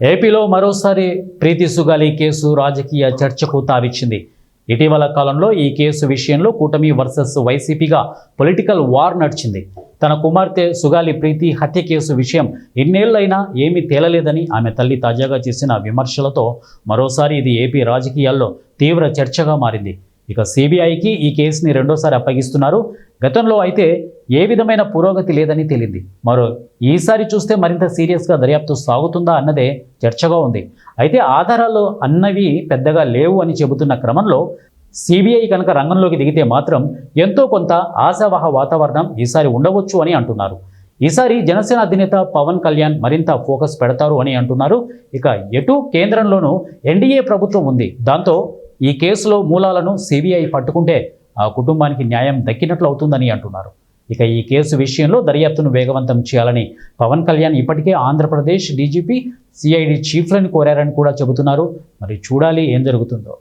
ఏపీలో మరోసారి ప్రీతి సుగాలి కేసు రాజకీయ చర్చకు తావిచ్చింది. ఇటీవల కాలంలో ఈ కేసు విషయంలో కూటమి వర్సెస్ వైసీపీగా పొలిటికల్ వార్ నడిచింది. తన కుమార్తె సుగాలి ప్రీతి హత్య కేసు విషయం ఇన్నేళ్లైనా ఏమీ తేలలేదని ఆమె తల్లి తాజాగా చేసిన విమర్శలతో మరోసారి ఇది ఏపీ రాజకీయాల్లో తీవ్ర చర్చగా మారింది. ఇక సిబిఐకి ఈ కేసుని రెండోసారి అప్పగిస్తున్నారు. గతంలో అయితే ఏ విధమైన పురోగతి లేదని తేలింది. ఈసారి చూస్తే మరింత సీరియస్గా దర్యాప్తు సాగుతుందా అన్నదే చర్చగా ఉంది. అయితే ఆధారాలు అన్నవి పెద్దగా లేవు అని చెబుతున్న క్రమంలో సిబిఐ కనుక రంగంలోకి దిగితే మాత్రం ఎంతో కొంత ఆశావహ వాతావరణం ఈసారి ఉండవచ్చు అని అంటున్నారు. ఈసారి జనసేన అధినేత పవన్ కళ్యాణ్ మరింత ఫోకస్ పెడతారు అని అంటున్నారు. ఇక ఎటు కేంద్రంలోనూ ఎన్డీఏ ప్రభుత్వం ఉంది. దాంతో ఈ కేసులో మూలాలను సిబిఐ పట్టుకుంటే ఆ కుటుంబానికి న్యాయం దక్కినట్లు అవుతుందని అంటున్నారు. ఇక ఈ కేసు విషయంలో దర్యాప్తును వేగవంతం చేయాలని పవన్ కళ్యాణ్ ఇప్పటికే ఆంధ్రప్రదేశ్ డీజీపీ, సిఐడి చీఫ్లను కోరారని కూడా చెబుతున్నారు. మరి చూడాలి ఏం జరుగుతుందో.